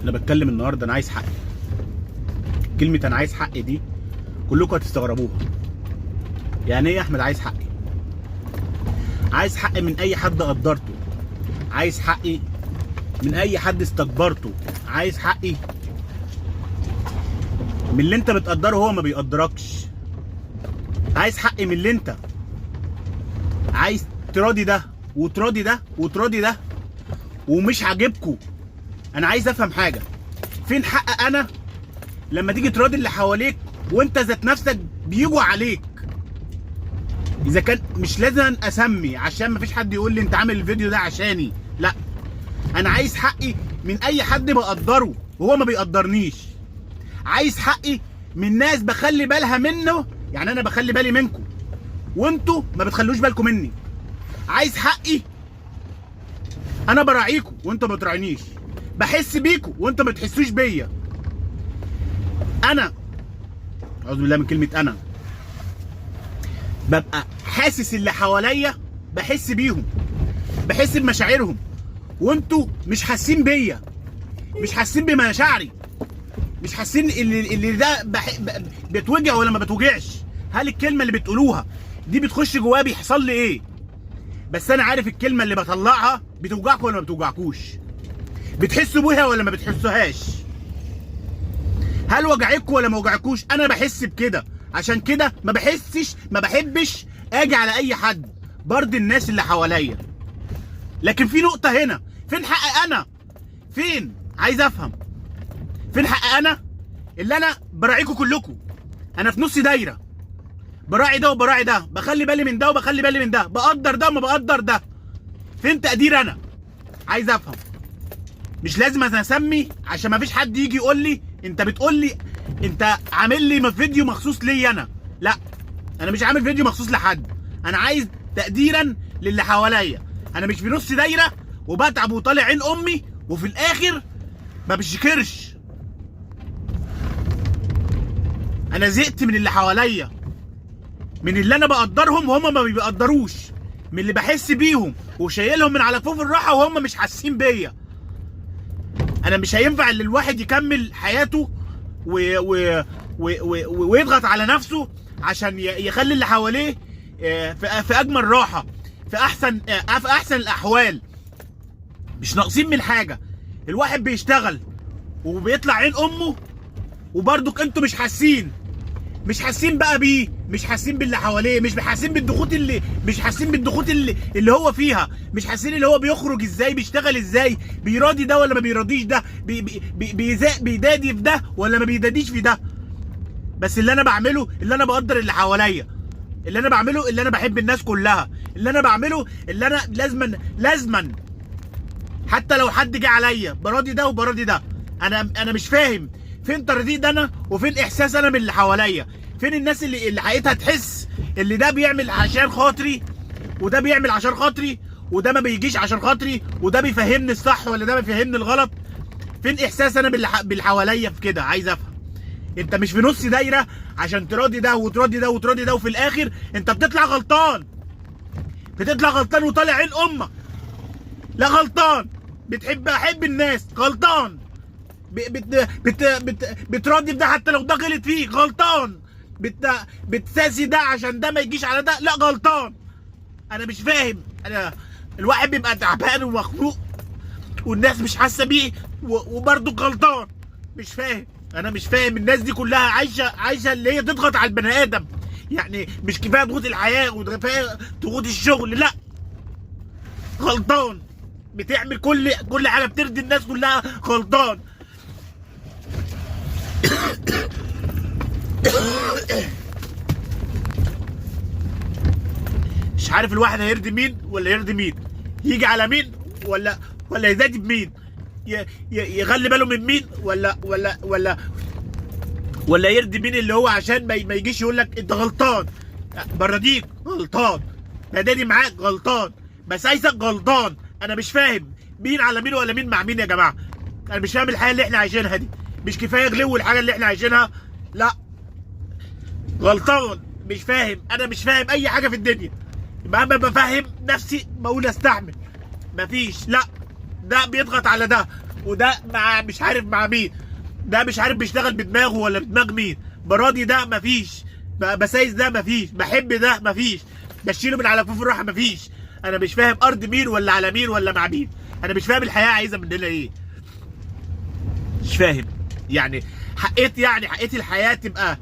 انا بتكلم النهارده انا عايز حقي. كلمه انا عايز حقي دي كلكم هتستغربوها. يعني ايه يا احمد عايز حقي؟ عايز حقي من اي حد قدرته، عايز حقي من اي حد استكبرته، عايز حقي من اللي انت بتقدره هو ما بيقدركش، عايز حقي من اللي انت عايز تراضي ده وتراضي ده وتراضي ده ومش عاجبكوا. انا عايز افهم حاجه، فين حق انا لما تيجي تراضي اللي حواليك وانت ذات نفسك بيجوا عليك؟ اذا كان مش لازم اسمي عشان مفيش حد يقول لي انت عامل الفيديو ده عشاني، لا، انا عايز حقي من اي حد بقدره وهو ما بيقدرنيش. عايز حقي من ناس بخلي بالها منه، يعني انا بخلي بالي منكم وانتوا ما بتخلوش بالكم مني. عايز حقي انا براعيكم وانتوا ما بتراعينيش، بحس بيكم وانتوا ما بتحسوش بيا. انا اعوذ بالله من كلمه انا، ببقى حاسس اللي حواليا، بحس بيهم، بحس بمشاعرهم، وانتوا مش حاسين بيا، مش حاسين بمشاعري، مش حاسين اللي ده بتوجع ولا ما بتوجعش. هل الكلمه اللي بتقولوها دي بتخش جوايا بيحصل لي ايه؟ بس انا عارف الكلمه اللي بطلعها بتوجعكم ولا ما بتوجعكوش، بتحسوا بيها ولا ما بتحسوهاش، هل وجعتكم ولا ما وجعكوش. انا بحس بكده، عشان كده ما بحبش اجي على اي حد، برضي الناس اللي حواليا. لكن في نقطه هنا، فين حق انا؟ فين؟ عايز افهم فين حق انا اللي انا براعيكم كلكم. انا في نص دايره، براعي ده وبراعي ده، بخلي بالي من ده وبخلي بالي من ده، بقدر ده وما بقدر ده. فين تقدير انا؟ عايز افهم. مش لازم اسمي عشان ما فيش حد يجي يقول لي انت بتقول لي انت عامل لي فيديو مخصوص لي انا. لا، انا مش عامل فيديو مخصوص لحد، انا عايز تقديرا للي حواليا. انا مش في نص دايره وبتعب وطالع عين امي وفي الاخر ما بشكرش. انا زهقت من اللي حواليا، من اللي انا بقدرهم وهم ما بيقدروش، من اللي بحس بيهم وشايلهم من على كفوف الراحه وهم مش حاسين بيا. انا مش هينفع ان الواحد يكمل حياته ويضغط على نفسه عشان يخلي اللي حواليه في اجمل راحه، في احسن الاحوال، مش ناقصين من حاجه. الواحد بيشتغل وبيطلع عين امه وبرضك انتوا مش حاسين بقى بيه، مش حاسين باللي حواليه، مش حاسين بالضغوط اللي هو فيها، مش حاسين اللي هو بيخرج ازاي، بيشتغل ازاي، بيراضي ده ولا ما بيراضيش ده، بيدادي في ده ولا ما بيداديش في ده. بس اللي انا بعمله اللي انا بقدر اللي حواليا، اللي انا بعمله اللي انا بحب الناس كلها، اللي انا بعمله اللي انا لازما حتى لو حد جه عليا براضي ده وبراضي ده. انا مش فاهم فين ترضيد انا وفين احساس انا من اللي حواليا. فين الناس اللي حقيقتها تحس اللي ده بيعمل عشان خاطري وده بيعمل عشان خاطري وده ما بيجيش عشان خاطري وده بيفهمني الصح ولا ده بيفهمني الغلط. فين احساس انا باللي حواليا في كده؟ عايز افهم. انت مش في نص دايره عشان تراضي ده وتراضي ده وتراضي ده وفي الاخر انت بتطلع غلطان، وطالع عين امك. لا، غلطان. احب الناس، غلطان. بتراضي ده حتى لو ده غلط فيك، غلطان. بتساسي ده عشان ده ما يجيش على ده، لا، غلطان. انا مش فاهم. الواحد بيبقى تعبان ومخنوق والناس مش حاسه بيه وبرضه غلطان. انا مش فاهم الناس دي كلها عايشه اللي هي تضغط على البني ادم. يعني مش كفايه ضغوط الحياه وكفايه ضغوط الشغل، لا، غلطان. بتعمل كل حاجه بترضي الناس كلها، غلطان. مش عارف الواحد هيرضي مين ولا يرضي مين، يجي على مين ولا يزادي بمين، يخلي باله من مين ولا يرضي مين، اللي هو عشان ما يجيش يقول لك انت غلطان، برضيك غلطان، بداني معاك غلطان، بسايسك غلطان. انا مش فاهم مين على مين ولا مين مع مين يا جماعه. انا مش فاهم الحياه اللي احنا عايشينها دي. مش كفايه غلو الحاجه اللي احنا عايشينها؟ لا، غلطان. انا مش فاهم اي حاجه في الدنيا. مهما بفهم نفسي بقول استحمل، مفيش. لا، ده بيضغط على ده وده مع مش عارف مع مين، ده مش عارف بيشتغل بدماغه ولا بدماغ مين، براضي ده مفيش، بسايس ده مفيش، بحب ده مفيش، بشيله من على كفوف الراحه مفيش. انا مش فاهم ارض مين ولا على مين ولا مع مين. انا مش فاهم الحياه عايزه مننا ايه. مش فاهم يعني حقيقة الحياه تبقى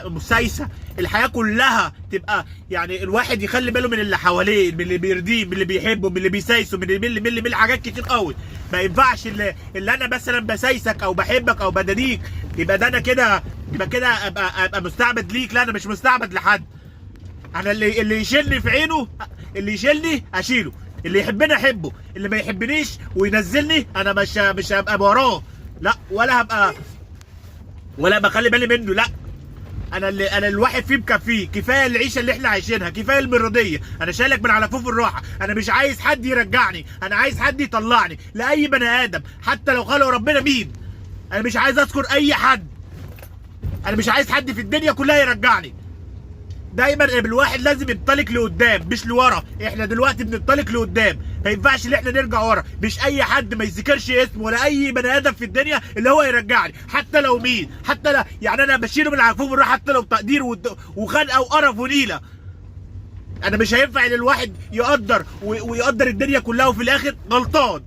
مسايسه، الحياه كلها تبقى يعني الواحد يخلي باله من اللي حواليه، من اللي بيرضيه، من اللي بيحبه، من اللي بيسايسه، من حاجات كتير قوي. ما ينفعش اللي انا مثلا بسايسك او بحبك او بداديك يبقى ده انا كده، يبقى كده ابقى مستعبد ليك. لا، انا مش مستعبد لحد. انا اللي يشيلني في عينه، اللي يشيلني اشيله، اللي يحبني احبه، اللي ما يحبنيش وينزلني انا مش هبقى وراه، لا، ولا بخلي بالي منه. لا، انا الواحد فيه مكفيه، كفايه العيشه اللي احنا عايشينها، كفايه المرضيه. انا شايلك من على كفوف الراحه. انا مش عايز حد يرجعني، انا عايز حد يطلعني لاي بني ادم حتى لو خلق ربنا مين. انا مش عايز اذكر اي حد، انا مش عايز حد في الدنيا كلها يرجعني. دايما الواحد لازم ينطلق لقدام مش لورا. احنا دلوقتي بننطلق لقدام، ما ينفعش ان احنا نرجع ورا. مش اي حد ما يذكرش اسمه ولا اي بني ادم في الدنيا اللي هو يرجعني، حتى لو مين، حتى لا يعني انا بشيله من على كفوف الراحه حتى لو تقدير وخنقه وقرف ونيله. انا مش هينفع ان الواحد يقدر ويقدر الدنيا كلها وفي الاخر غلطان.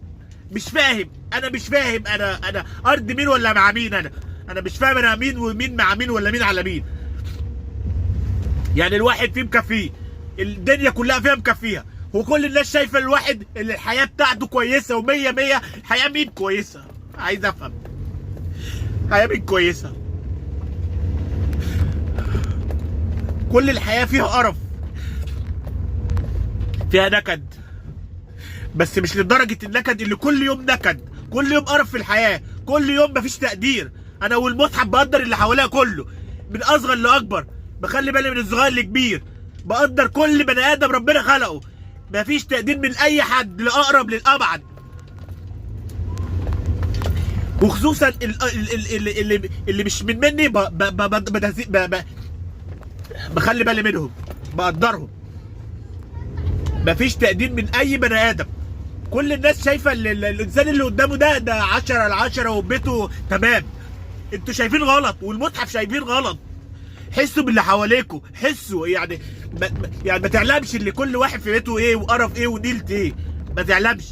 مش فاهم، انا مش فاهم انا ارض مين ولا مع مين. انا مش فاهم انا مين ومين مع مين ولا مين على مين. يعني الواحد فيه مكفيه، الدنيا كلها فيها مكفيها، وكل الناس شايفه الواحد اللي الحياه بتاعته كويسه ومية مية. الحياه مين كويسه؟ عايز افهم، الحياه مين كويسه؟ كل الحياه فيها قرف، فيها نكد، بس مش لدرجه النكد اللي كل يوم نكد، كل يوم قرف في الحياه، كل يوم مفيش تقدير. انا والمصحف بقدر اللي حواليا كله من اصغر لاكبر، بخلي بالي من الصغير لكبير، بقدر كل بني ادم ربنا خلقه، مفيش تقدير من اي حد لاقرب للابعد. وخصوصا اللي مش مني بخلي بالي منهم، بقدرهم. مفيش تقدير من اي بني ادم. كل الناس شايفه الانسان اللي قدامه ده 10 على 10 وبيته تمام. انتوا شايفين غلط والمصحف شايفين غلط. حسوا باللي حواليكوا، حسوا يعني ما تعلمش اللي كل واحد في بيته ايه وقرف ايه ونيلت ايه. ما تعلمش،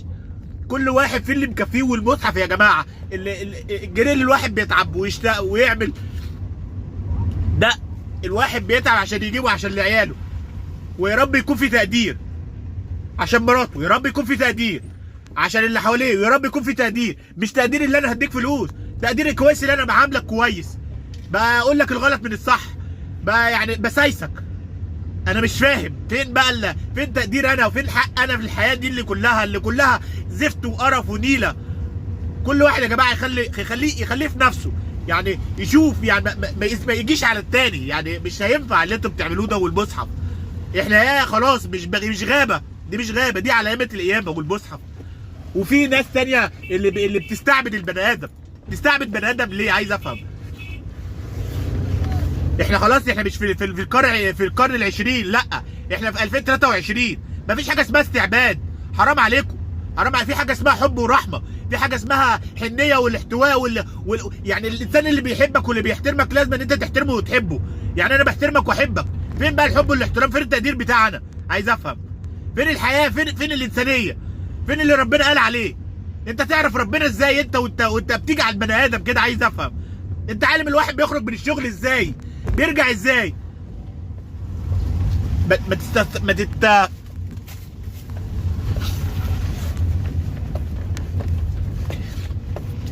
كل واحد في اللي مكفيه. والمصحف يا جماعه الجنيه اللي الواحد بيتعب ويشتاق ويعمل ده، الواحد بيتعب عشان يجيبه عشان لعياله، ويا رب يكون في تقدير عشان مراته، يا رب يكون في تقدير عشان اللي حواليه، ويا رب يكون في تقدير. مش تقدير اللي انا هديك فلوس، تقدير الكويس اللي انا بعاملك كويس، بقول لك الغلط من الصح، بقى يعني بسايسك. انا مش فاهم فين بقى فين تقدير انا وفين حق انا في الحياه دي اللي كلها زفت وقرف ونيله. كل واحد يا جماعه يخليه في نفسه، يعني يشوف، يعني ما يجيش على التاني. يعني مش هينفع اللي انتوا بتعملوه ده. والمصحف احنا يا خلاص مش غابه، دي مش غابه، دي علامه القيامه والمصحف. وفي ناس تانيه اللي بتستعبد البني ادم. تستعبد بني ادم ليه؟ عايز افهم. احنا خلاص، احنا مش في القرن العشرين، لا، احنا في 2023. مفيش حاجه اسمها استعباد، حرام عليكم، حرام في حاجه اسمها حب ورحمه، في حاجه اسمها حنيه والاحتواء يعني الانسان اللي بيحبك واللي بيحترمك لازم ان انت تحترمه وتحبه. يعني انا بحترمك واحبك، فين بقى الحب والاحترام؟ فين التقدير بتاعنا؟ عايز افهم. فين الحياه؟ فين الانسانيه؟ فين اللي ربنا قال عليه؟ انت تعرف ربنا ازاي انت وانت بتيجي على البني ادم كده؟ عايز افهم. انت عالم الواحد بيخرج من الشغل ازاي؟ بيرجع ازاي؟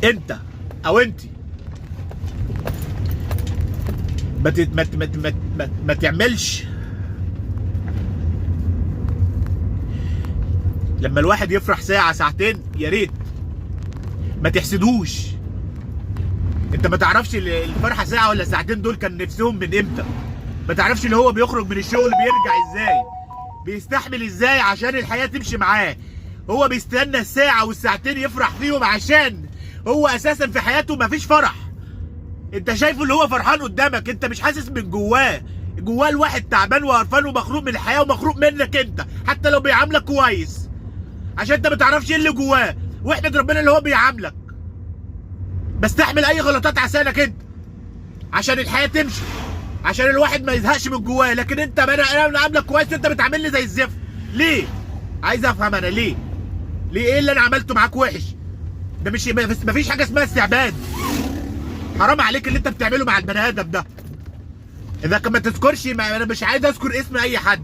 انت او انت ما تعملش. لما الواحد يفرح ساعة ساعتين يا ريت، ما تحسدوش. انت ما تعرفش الفرحة ساعة ولا ساعتين دول كان نفسهم من امتى. ما تعرفش اللي هو بيخرج من الشغل بيرجع ازاي، بيستحمل ازاي عشان الحياة تمشي معاه. هو بيستنى الساعة والساعتين يفرح فيهم عشان هو اساسا في حياته مفيش فرح. انت شايفه اللي هو فرحان قدامك، انت مش حاسس من جواه الواحد تعبان وقرفان ومخروق من الحياة ومخروق منك انت، حتى لو بيعاملك كويس، عشان انت ما تعرفش ايه اللي جواه. واحمد ربنا اللي هو بيعاملك. بستحمل اي غلطات عشانك انت، عشان الحياه تمشي، عشان الواحد ما يزهقش من جواه. لكن انت انا عاملك كويس وانت بتعاملني زي الزفت. ليه؟ عايز افهم انا ليه؟ ايه اللي انا عملته معاك وحش؟ ده مش مفيش حاجه اسمها استعباد. حرام عليك اللي انت بتعمله مع البني ادم ده. اذا كان ما تذكرش، انا مش عايز اذكر اسم اي حد.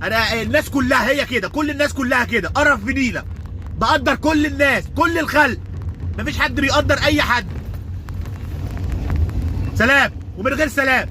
انا الناس كلها هي كده، كل الناس كلها كده، قرف بنيله. بقدر كل الناس، كل الخلق، مفيش حد بيقدر اي حد. سلام ومن غير سلام.